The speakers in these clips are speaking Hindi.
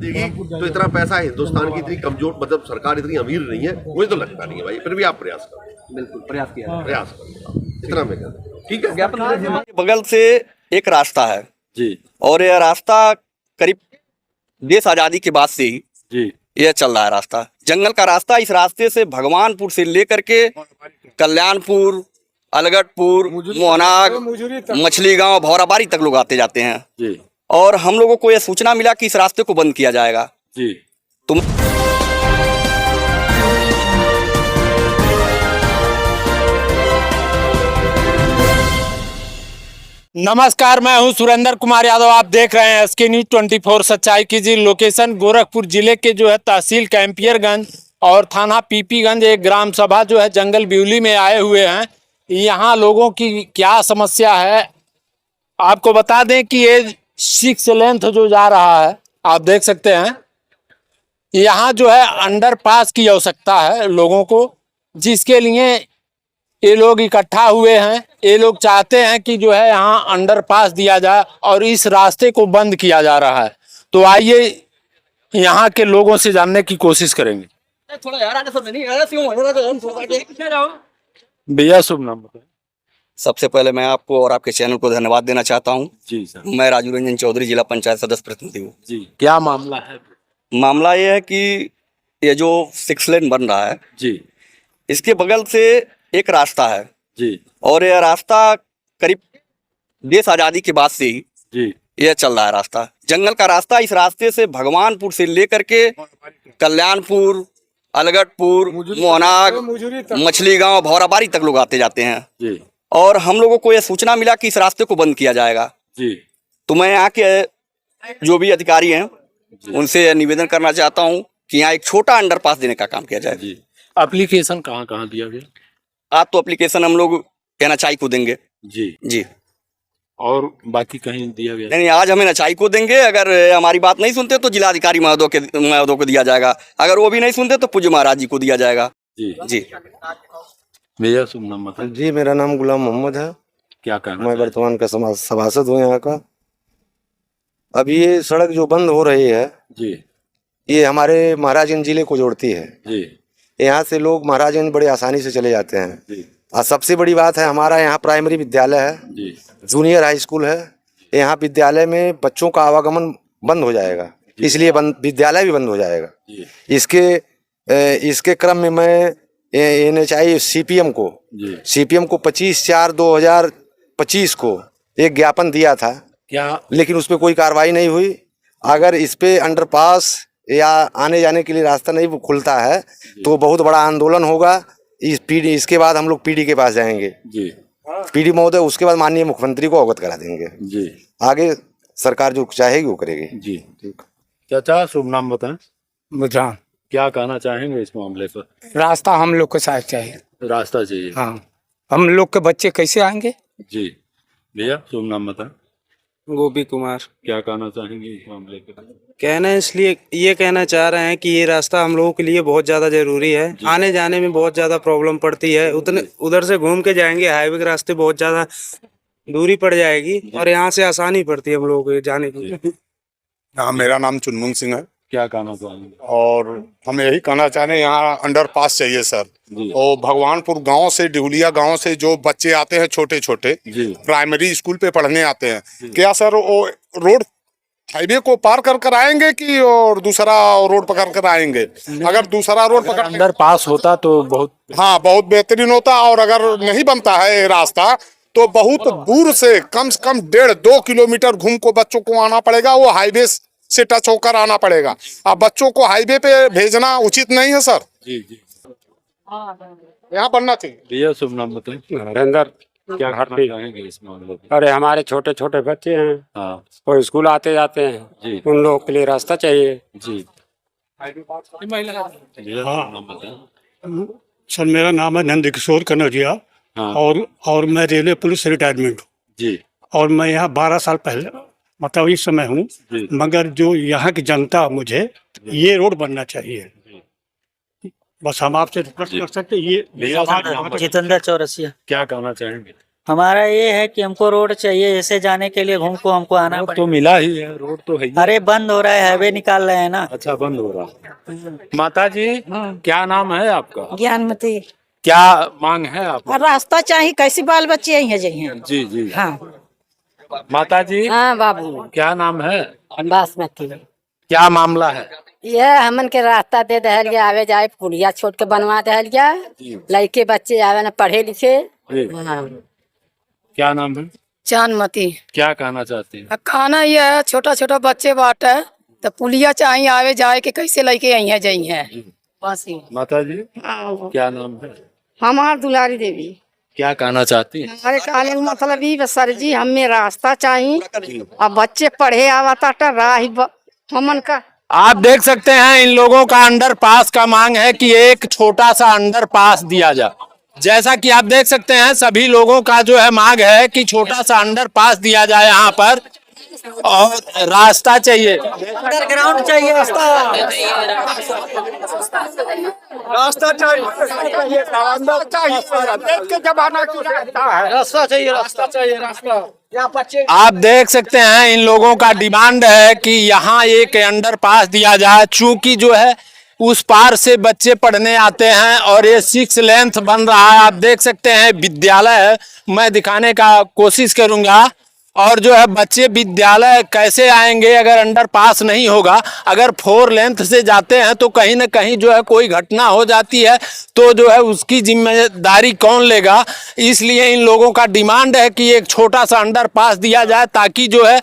देगी तो इतना पैसा हिंदुस्तान की इतनी कमजोर, मतलब सरकार इतनी अमीर नहीं है, मुझे तो लगता नहीं है भाई। फिर भी आप प्रयास करो, बिल्कुल प्रयास किया है। प्रयास करो, इतना मैं कहता हूं। ठीक है। ज्ञापन बगल से एक रास्ता है जी और यह रास्ता करीब देश आजादी के बाद से ही जी यह चल रहा है रास्ता, जंगल का रास्ता। इस रास्ते से भगवानपुर से लेकर के कल्याणपुर, अलगटपुर, मोहनाग, मछली गांव, भौराबारी तक लोग आते जाते हैं जी और हम लोगों को यह सूचना मिला कि इस रास्ते को बंद किया जाएगा। जी तुम नमस्कार, मैं हूं सुरेंद्र कुमार यादव। आप देख रहे हैं SK News 24 सच्चाई की जी। लोकेशन गोरखपुर जिले के जो है तहसील कैंपियरगंज और थाना पीपीगंज, एक ग्राम सभा जो है जंगल बिउली में आए हुए हैं। यहाँ लोगों की क्या समस्या है आपको बता दें कि ये 6 लेंथ जो जा रहा है, आप देख सकते हैं। यहाँ जो है अंडरपास की आवश्यकता है लोगों को, जिसके लिए ये लोग इकट्ठा हुए हैं। ये लोग चाहते हैं कि जो है यहाँ अंडरपास दिया जाए और इस रास्ते को बंद किया जा रहा है। तो आइए यहाँ के लोगों से जानने की कोशिश करेंगे। भैया शुभ नाम बताएं। सबसे पहले मैं आपको और आपके चैनल को धन्यवाद देना चाहता हूँ। जी सर। मैं राजू रंजन चौधरी, जिला पंचायत सदस्य प्रतिनिधि हूँ। जी, क्या मामला है? मामला ये है कि ये जो 6 लेन बन रहा है, जी इसके बगल से एक रास्ता है जी और यह रास्ता करीब देश आजादी के बाद से ही जी यह चल रहा है रास्ता, जंगल का रास्ता। इस रास्ते से भगवानपुर से लेकर के कल्याणपुर, अलगटपुर, मोहनाग, मछली गांव, भौराबारी तक लोग आते जाते हैं जी और हम लोगों को यह सूचना मिला कि इस रास्ते को बंद किया जाएगा। जी तो मैं यहाँ के जो भी अधिकारी हैं उनसे निवेदन करना चाहता हूँ कि यहाँ एक छोटा अंडरपास देने का काम किया जाए। जी। एप्लीकेशन कहाँ कहाँ दिया गया? आज तो एप्लीकेशन हम लोग NHI को देंगे। जी जी, और बाकी कहीं दिया गया? नहीं, आज हम NHI को देंगे। अगर हमारी बात नहीं सुनते तो जिलाधिकारी महोदय को दिया जाएगा। अगर वो भी नहीं सुनते तो पूज्य महाराज जी को दिया जाएगा। जी जी। भैया शुभ नाम बताएं। जी, मेरा नाम गुलाम मोहम्मद है। क्या कहना? मैं वर्तमान का सभासद हूँ यहाँ का। अभी ये सड़क जो बंद हो रही है, जी ये हमारे महाराजगंज जिले को जोड़ती है। जी यहाँ से लोग महाराजगंज बड़े आसानी से चले जाते हैं। जी और सबसे बड़ी बात है, हमारा यहाँ प्राइमरी विद्यालय है, जी जूनियर हाई स्कूल है। यहाँ विद्यालय में बच्चों का आवागमन बंद हो जाएगा, इसलिए विद्यालय भी बंद हो जाएगा। जी इसके क्रम में मैं NHI CPM को जी 25/4/2025 को एक ज्ञापन दिया था, क्या? लेकिन उस पर कोई कार्रवाई नहीं हुई। अगर इस पे अंडरपास या आने जाने के लिए रास्ता नहीं खुलता है तो बहुत बड़ा आंदोलन होगा। इसके बाद हम लोग PD के पास जाएंगे। जी PD महोदय, उसके बाद माननीय मुख्यमंत्री को अवगत करा देंगे। जी आगे सरकार जो चाहेगी वो करेगी। जी। चाचा शुभ नाम बताएं। बुझान। क्या कहना चाहेंगे इस मामले पर? रास्ता हम लोग को साथ चाहिए। रास्ता चाहिए। हाँ, हम लोग के बच्चे कैसे आएंगे? जी। भैया शुभ नाम बताएं। गोपी कुमार। क्या कहना चाहेंगे इस मामले पर? कहना इसलिए ये कहना चाह रहे हैं कि ये रास्ता हम लोगों के लिए बहुत ज़्यादा ज़रूरी है। आने जाने में बहुत ज़्यादा प्रॉब्लम पड़ती है। उतने उधर से घूम के जाएंगे, हाईवे के रास्ते बहुत ज़्यादा दूरी पड़ जाएगी और यहाँ से आसानी पड़ती है हम लोगों को जाने की। हाँ, मेरा नाम चुनमुन सिंह है क्या कहना चाहेंगे? और हम यही कहना चाह रहे हैं, यहाँ अंडरपास चाहिए सर। और भगवानपुर गांव से, डिहुलिया गांव से जो बच्चे आते हैं छोटे छोटे, प्राइमरी स्कूल पे पढ़ने आते हैं, क्या सर वो रोड हाईवे को पार कर आएंगे कि और दूसरा रोड पकड़ कर आएंगे? अगर दूसरा रोड पकड़ अंडरपास होता तो बहुत, हाँ, बहुत बेहतरीन होता। और अगर नहीं बनता है ये रास्ता तो बहुत दूर से कम 1.5-2 किलोमीटर घूम को बच्चों को आना पड़ेगा। वो हाईवे से टच होकर आना पड़ेगा। अब बच्चों को हाईवे पे भेजना उचित नहीं है सर। जी जी, यहाँ बनना चाहिए। भैया शुभ नाम बताएं। नरेंद्र। क्या कहना चाहेंगे इस मामले पर? अरे हमारे छोटे छोटे बच्चे हैं, हाँ वो स्कूल आते जाते हैं, जी उन लोगों के लिए रास्ता चाहिए। जी। भैया शुभ नाम बताएं। सर, मेरा नाम है नंद किशोर कनौजिया। हाँ। और मैं रेलवे पुलिस से रिटायरमेंट हूँ। जी। और मैं यहाँ 12 साल पहले, मतलब इस समय हूँ। मगर जो यहाँ की जनता, मुझे ये रोड बनना चाहिए। बस हम आपसे रिक्वेस्ट कर सकते हैं। ये जितेंद्र चौरसिया। क्या कहना चाहेंगे? हमारा ये है कि हमको रोड चाहिए, ऐसे जाने के लिए घूम को हमको आना रोड तो पड़ेगा। मिला ही है, रोड तो है ही। अरे बंद हो रहा है, हाईवे निकाल रहे हैं ना। अच्छा, बंद हो रहा। माता जी, क्या नाम है आपका? ज्ञानमती। क्या मांग है आपका? रास्ता चाहिए, कैसी बाल बच्चे यहीं जाइए। जी जी। हाँ माता जी, हाँ बाबू, क्या नाम है? बासमती। क्या मामला है? यह हमन के रास्ता दे दहल गया, आवे जाए पुलिया छोड़ के बनवा दहल गया, लड़के बच्चे आवे न पढ़े लिखे। हाँ। क्या नाम है? चांदमती। क्या कहना चाहते हैं? खाना यह है, छोटा छोटा बच्चे बाटे तो पुलिया चाहिए आवे जाए के कैसे लड़के यहीं जाइए बस ही। माता जी, क्या नाम है? हमार दुलारी देवी। क्या कहना चाहती हैं? हमारे कहने का मतलब ये सर जी, हमें रास्ता चाहिए और बच्चे पढ़े आवता राह हमन का। आप देख सकते हैं इन लोगों का अंडरपास का मांग है कि एक छोटा सा अंडरपास दिया जाए। जैसा कि आप देख सकते हैं सभी लोगों का जो है मांग है कि छोटा सा अंडरपास दिया जाए यहाँ पर, और रास्ता चाहिए, अंडरग्राउंड चाहिए रास्ता। रास्ता चाहिए, रास्ता चाहिए, रास्ता चाहिए, रास्ता। आप देख सकते हैं इन लोगों का डिमांड है कि यहाँ एक अंडरपास दिया जाए, चूंकि जो है उस पार से बच्चे पढ़ने आते हैं और ये 6 लेंथ बन रहा है। आप देख सकते हैं विद्यालय है, मैं दिखाने का कोशिश करूंगा। और जो है बच्चे विद्यालय कैसे आएंगे अगर अंडरपास नहीं होगा? अगर 4 लेंथ से जाते हैं तो कहीं ना कहीं जो है कोई घटना हो जाती है तो जो है उसकी जिम्मेदारी कौन लेगा? इसलिए इन लोगों का डिमांड है कि एक छोटा सा अंडरपास दिया जाए ताकि जो है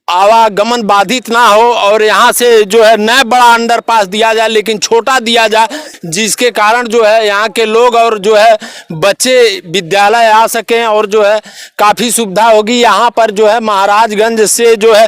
आवागमन बाधित ना हो, और यहाँ से जो है नया बड़ा अंडरपास दिया जाए लेकिन छोटा दिया जाए, जिसके कारण जो है यहाँ के लोग और जो है बच्चे विद्यालय आ सकें और जो है काफ़ी सुविधा होगी। यहाँ पर जो है महाराजगंज से जो है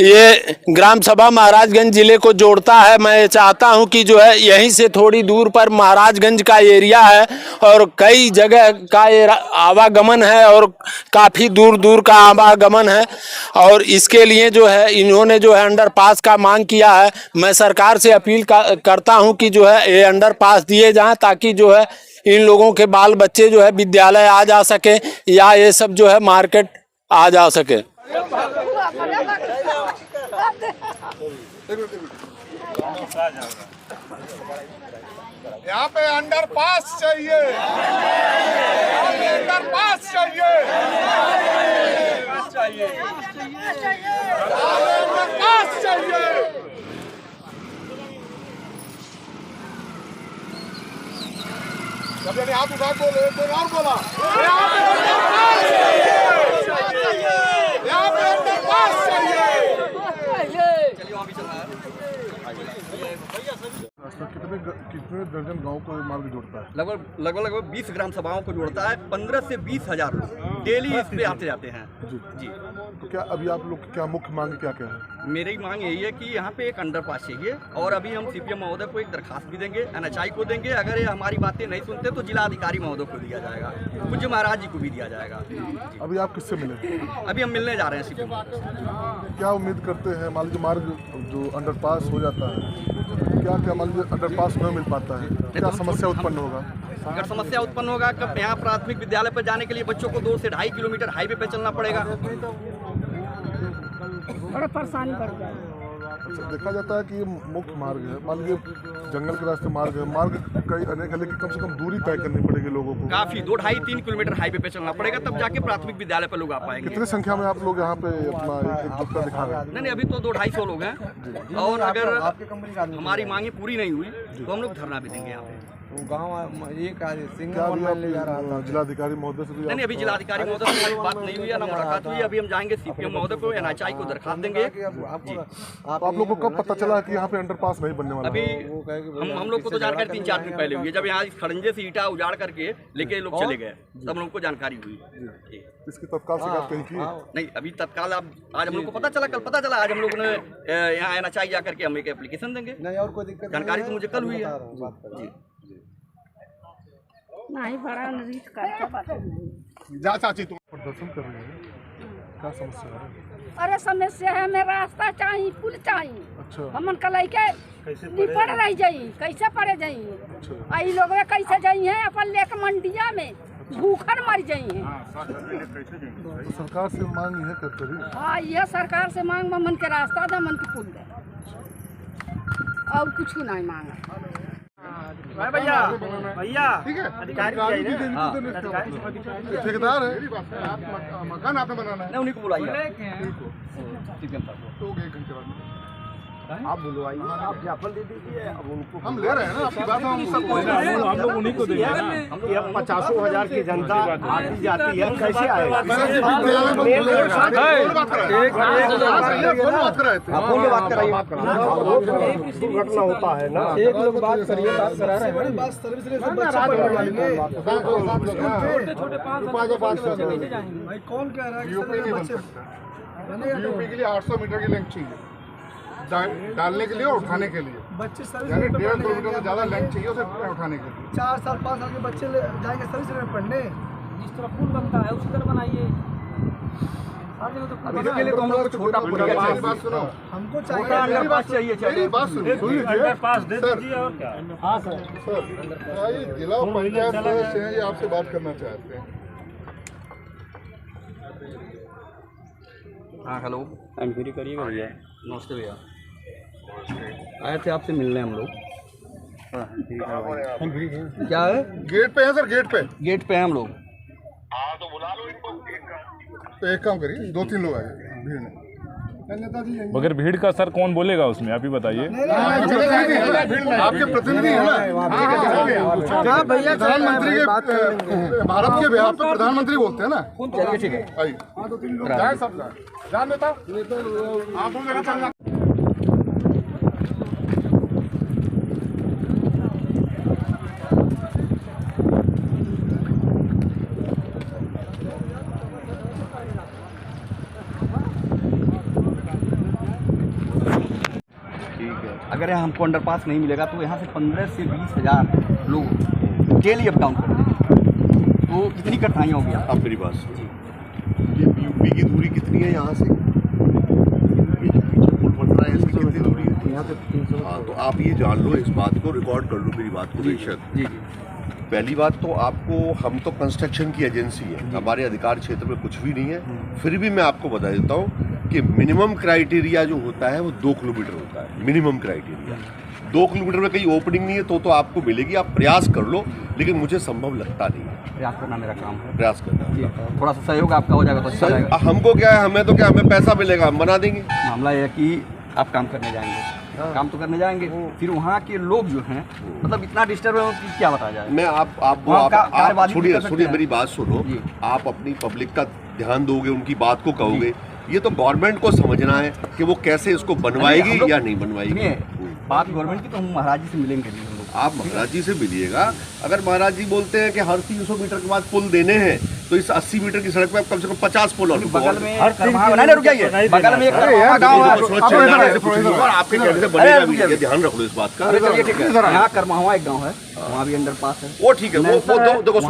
ये ग्राम सभा महाराजगंज जिले को जोड़ता है। मैं चाहता हूं कि जो है यहीं से थोड़ी दूर पर महाराजगंज का एरिया है और कई जगह का ये आवागमन है और काफ़ी दूर दूर का आवागमन है, और इसके लिए जो है इन्होंने जो है अंडरपास का मांग किया है। मैं सरकार से अपील करता हूं कि जो है ये अंडरपास दिए जाएं ताकि जो है इन लोगों के बाल बच्चे जो है विद्यालय आ जा सके या ये सब जो है मार्केट आ जा सके। यहाँ पे अंडरपास चाहिए, अंडरपास चाहिए, अंडरपास चाहिए। जब यानी हाथ उठा बोले तो और बोला यहाँ पे अंडरपास चाहिए। कितने दर्जन गांव को मार्ग जोड़ता है? लगभग 20 ग्राम सभाओं को जोड़ता है। 15 से 20 हजार लोग डेली इस पे आते जाते हैं। जी। तो क्या अभी आप लोग क्या मुख्य मांग क्या क्या है? मेरी मांग यही है कि यहाँ पे एक अंडरपास चाहिए, और अभी हम सीपीएम महोदय को एक दरखास्त भी देंगे, एनएचआई को देंगे। अगर ये हमारी बातें नहीं सुनते तो जिला अधिकारी महोदय को दिया जाएगा, पूज्य महाराज जी को भी दिया जाएगा। अभी आप किससे मिले? अभी हम मिलने जा रहे हैं सीपीएम महोदय से। क्या उम्मीद करते हैं? मान लीजिए मार्ग जो अंडरपास हो जाता है, क्या क्या मान लीजिए अंडरपास न मिल पाता है, क्या समस्या उत्पन्न होगा? अगर समस्या उत्पन्न होगा कब यहाँ प्राथमिक विद्यालय पर जाने के लिए बच्चों को 2 से 2.5 किलोमीटर हाईवे पे चलना पड़ेगा। बड़ा परेशानी बढ़ जाएगी। अच्छा, देखा जाता है कि ये मुख्य मार्ग है, मान लीजिए जंगल के रास्ते मार्ग है, मार्ग कई अनेक है, लेकिन कम से कम दूरी तय करनी पड़ेगी लोगों को। काफी 2, 2.5, 3 किलोमीटर हाईवे पे चलना पड़ेगा, तब जाके प्राथमिक विद्यालय पर लोग आ पाएंगे। कितनी संख्या में आप लोग यहाँ पे अपना एकजुटता दिखा रहे हैं? नहीं, अभी तो 200-250 लोग हैं, और अगर हमारी मांगे पूरी नहीं हुई तो हम लोग धरना भी देंगे यहाँ पे। जिलाधिकारी महोदय से नहीं, अभी जिलाधिकारी महोदय से बात नहीं हुई है, ना मुलाकात हुई है। अभी हम जाएंगे सीपीएम महोदय को, एनएचआई को दरखास्त देंगे। आप लोगों को कब पता चला कि यहाँ पे अंडरपास नहीं बनने वाला? अभी हम लोग को तो जानकारी 3-4 दिन पहले हुई है, जब यहाँ इस खड़ंजे से ईटा उजाड़ करके लेके लोग चले गए, तब हम लोग को जानकारी हुई। इसकी तत्काल शिकायत कहीं की? नहीं, अभी तत्काल आज हम लोग को पता चला, कल पता चला। आज हम लोगों ने यहाँ एनएचआई जा करके हम एक एप्लीकेशन देंगे। नहीं, और कोई दिक्कत जानकारी तो मुझे कल हुई है जी। नहीं, बड़ा रीत करके जा चाची, तुम प्रदर्शन कर रहे हैं, क्या समस्या है? अरे समस्या है, हमें रास्ता चाहिए, पुल चाहिए। अच्छा, हमन का लइके निपट रह जाई, कैसे पड़े जाई? अच्छा, आई लोग कैसे जाई है अपन लेके मंडिया में? भूखन मर जाइए। तो सरकार से मांग है कर हाँ, यह सरकार से मांग मन के रास्ता दे, मन के पुल दे, और कुछ नहीं मांगा। भैया भैया ठीक है, ठेकेदार है, मकान आपने बनाना है, उन्हीं को बुलाइए। तो 1 घंटे बाद आप बुलवाइए, आप ज्ञापन दे दीजिए, अब उनको हम ले रहे हैं ना आपकी बात, हम लोग उन्हीं को देंगे ना। हम 50,000 की जनता आती जाती है, कैसे आएगा? दुर्घटना होता है ना, एक लोग बात करिए, बात करा रहे हैं, कौन कह रहा है यूपी के लिए 800 मीटर की लेंथ चाहिए डालने के लिए और उठाने के लिए, बच्चे यानी 1.5 किलोमीटर से ज्यादा लेंथ चाहिए उसे उठाने के लिए। 4 साल 5 साल के बच्चे जाएंगे सर्विस में पढ़ने, जिस तरह पुल बनता है उसी तरह बनाइए। इसके लिए तो हम लोग छोटा पुल मेरी बात सुनो, हमको चाहिए, मेरी बात सुनो, अंडरपास दे दीजिए और क्या। हाँ सर, ये जिला पंचायत सदस्य हैं, ये आपसे बात करना चाहते हैं। हाँ हेलो, इंक्वायरी करिएगा भैया। नमस्ते भैया, आए थे आपसे मिलने हम लोग। क्या है? गेट पे है सर, गेट पे हैं हम लोग। तो एक काम करिए, 2-3 लोग आए भीड़ में। मगर भीड़ का सर कौन बोलेगा उसमें, आप ही बताइए। आपके प्रतिनिधि है ना भैया, प्रधानमंत्री के भारत के बिहार पे प्रधानमंत्री बोलते हैं ना। चलिए ठीक है, आइए सब जान नेता आप अगर यहाँ हमको अंडरपास नहीं मिलेगा तो यहाँ से 15 से 20 हज़ार लोग डेली अप डाउन करते हैं, तो कितनी कठिनाई होगी। अब मेरी बात सुनिए, ये यूपी की दूरी कितनी है यहाँ से, ये जो पीछे पुल बन रहा है इसकी कितनी दूरी है यहाँ से? हाँ, तो आप ये जान लो, इस बात को रिकॉर्ड कर लो, मेरी बात को बेशक। जी, पहली बात तो आपको, हम तो कंस्ट्रक्शन की एजेंसी है, हमारे अधिकार क्षेत्र में कुछ भी नहीं है, फिर भी मैं आपको बता देता हूँ कि मिनिमम क्राइटेरिया जो होता है वो 2 किलोमीटर होता है, मिनिमम क्राइटेरिया। 2 किलोमीटर में कहीं ओपनिंग नहीं है तो आपको मिलेगी, आप प्रयास कर लो, लेकिन मुझे संभव लगता नहीं है। प्रयास करना मेरा काम है, प्रयास करना, थोड़ा सा सहयोग आपका हो जाएगा तो अच्छा रहेगा। हमको क्या है, हमें तो क्या, हमें पैसा मिलेगा, हम बना देंगे। मामला यह है कि आप काम करने जाएंगे, काम तो करने जाएंगे, फिर वहाँ के लोग जो हैं मतलब इतना डिस्टर्ब है कि क्या बताया जाए। मैं आप सुनिए मेरी बात सुनो, आप अपनी पब्लिक का ध्यान दोगे, उनकी बात को कहोगे, ये तो गवर्नमेंट को समझना है कि वो कैसे इसको बनवाएगी या नहीं बनवाएगी। बात गवर्नमेंट की तो हम महाराज जी से मिलेंगे नहीं, हम लोग। आप महाराज जी से मिलिएगा, अगर महाराज जी बोलते हैं कि हर 300 मीटर के बाद पुल देने हैं तो इस 80 मीटर की सड़क पे कम से कम 50 पुल और बगल में बगल में एक गाँव है, आपके कहने से बनेगा भी, ये ध्यान रख लो इस बात का। यहाँ करमावा एक गाँव है, वहाँ भी अंडरपास है। वो ठीक है, वो देखो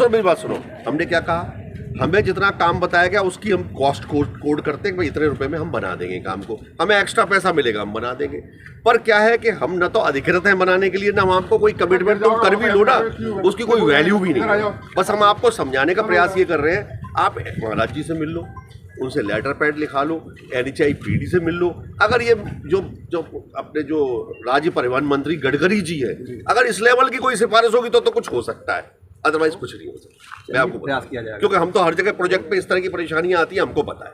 मेरी बात सुनो, हमने क्या कहा, हमें जितना काम बताया गया उसकी हम कॉस्ट कोड करते हैं कि भाई इतने रुपए में हम बना देंगे काम को, हमें एक्स्ट्रा पैसा मिलेगा हम बना देंगे। पर क्या है कि हम न तो अधिकृत हैं बनाने के लिए, ना हमको कोई कमिटमेंट, तुम कर भी लो ना, उसकी कोई वैल्यू भी नहीं है। बस हम आपको समझाने का प्रयास ये कर रहे हैं, आप महाराज जी से मिल लो, उनसे लेटर पैड लिखा लो, NHAIPD से मिल लो। अगर ये जो अपने जो राज्य परिवहन मंत्री गडकरी जी है, अगर इस लेवल की कोई सिफारिश होगी तो कुछ हो सकता है, अदरवाइज कुछ नहीं हो सकता। मैं आपको प्रयास किया जाएगा, क्योंकि हम तो हर जगह प्रोजेक्ट पे इस तरह की परेशानियां आती है, हमको पता है,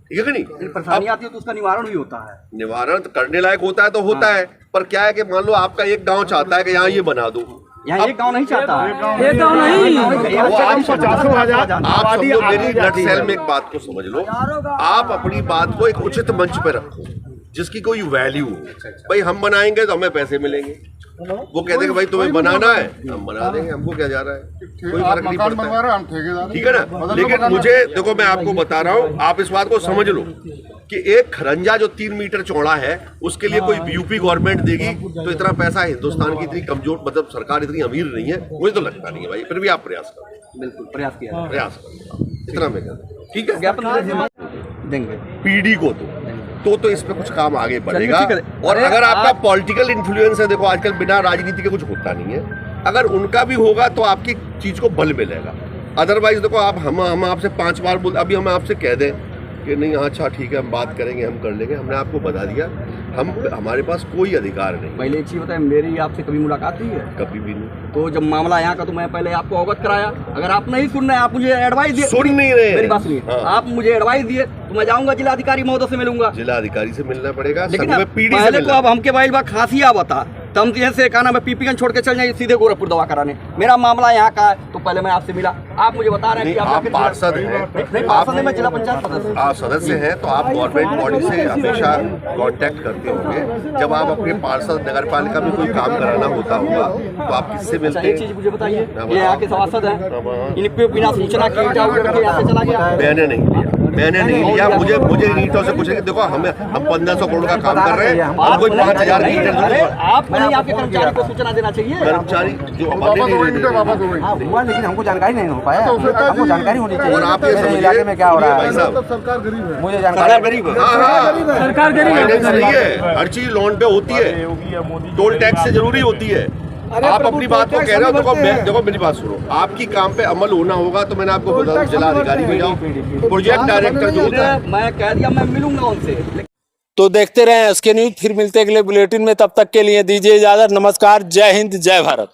ठीक है कि नहीं। परेशानी आती है तो उसका निवारण भी होता है, निवारण करने लायक होता है तो होता है, पर क्या है कि मान लो आपका एक गांव चाहता है कि यहाँ ये बना दो, यहाँ एक गाँव नहीं चाहता है, एक गाँव नहीं, आप सब लोग मेरी नटसेल में एक बात को समझ लो, आप अपनी बात को एक उचित मंच पे रखो जिसकी कोई वैल्यू हो। भाई हम बनाएंगे तो हमें पैसे मिलेंगे, वो कहते हैं कि भाई तुम्हें बनाना है हम बना देंगे, हमको क्या जा रहा है, कोई फर्क नहीं पड़ता, ठीक है ना। लेकिन मुझे देखो, मैं आपको बता रहा हूँ, आप इस बात को समझ लो कि एक खरंजा जो 3 मीटर चौड़ा है उसके लिए कोई यूपी गवर्नमेंट देगी तो इतना पैसा हिंदुस्तान की इतनी कमजोर, मतलब सरकार इतनी अमीर नहीं है, मुझे तो लगता नहीं है भाई, फिर भी आप प्रयास करो। बिल्कुल प्रयास किया, प्रयास करो, इतना मैं कहता हूँ, ठीक है। ज्ञापन देंगे PD को तो इस पे कुछ काम आगे बढ़ेगा। और अगर आपका पॉलिटिकल इन्फ्लुएंस है, देखो आजकल बिना राजनीति के कुछ होता नहीं है, अगर उनका भी होगा तो आपकी चीज़ को बल मिलेगा। अदरवाइज देखो आप हम आपसे 5 बार बोल, अभी हम आपसे कह दें कि नहीं हाँ अच्छा ठीक है हम बात करेंगे, हम कर लेंगे, हमने आपको बता दिया हमारे पास कोई अधिकार नहीं। पहले एक चीज बताए, मेरी आपसे कभी मुलाकात हुई है? कभी भी नहीं। तो जब मामला यहाँ का तो मैं पहले आपको अवगत कराया, अगर आप नहीं सुन रहे हैं, आप मुझे एडवाइस दिए, सुन नहीं रहे, मेरी बात सुनिए, हाँ। आप मुझे एडवाइस दिए तो मैं जाऊंगा जिलाधिकारी महोदय से मिलूंगा। जिलाधिकारी से मिलना पड़ेगा, लेकिन संघ में पीडी से पहले मिलना। तो अब हमके भाई बा खांसी आ बता तम से कहना मैं पीपीगंज छोड़ के चल जाइए सीधे गोरखपुर दवा कराने, मेरा मामला यहाँ का है, तो पहले मैं आपसे मिला, आप मुझे बता रहे हैं कि आप पार्षद हैं, पार्षद हैं, मैं जिला पंचायत सदस्य, आप सदस्य हैं तो आप गवर्नमेंट बॉडी से हमेशा कांटेक्ट करते होंगे। जब आप अपने पार्षद नगर पालिका में कोई काम कराना होता होगा तो आप किससे मिलते हैं? एक चीज मुझे बताइए, ये यहाँ के सभासद हैं, इन पे बिना सूचना के यहाँ से चला गया? मैंने नहीं लिया, मुझे ईंटों से कुछ नहीं। देखो हम 1500 करोड़ का काम कर रहे हैं, हम कोई 5000 की ईंटें नहीं। आप नहीं, आपके कर्मचारी को सूचना देना चाहिए। कर्मचारी जो लेकिन हमको जानकारी नहीं हो पाया, हमको जानकारी होनी चाहिए। और आप ये समझिए इलाके में क्या हो रहा है भाई साहब, सरकार गरीब है, मुझे जानकारी गरीब है, सरकार गरीब है, हर चीज लोन पे होती है, टोल टैक्स से जरूरी होती है। आप अपनी बात को कह रहे हो, देखो मेरी बात सुनो, आपकी काम पे अमल होना होगा तो मैंने आपको बता, जिला अधिकारी में जाओ, प्रोजेक्ट डायरेक्टर जो होता है, मैं कह दिया मैं मिलूंगा उनसे। तो देखते रहें SK न्यूज, फिर मिलते अगले बुलेटिन में, तब तक के लिए दीजिए इजाजत। नमस्कार, जय हिंद, जय भारत।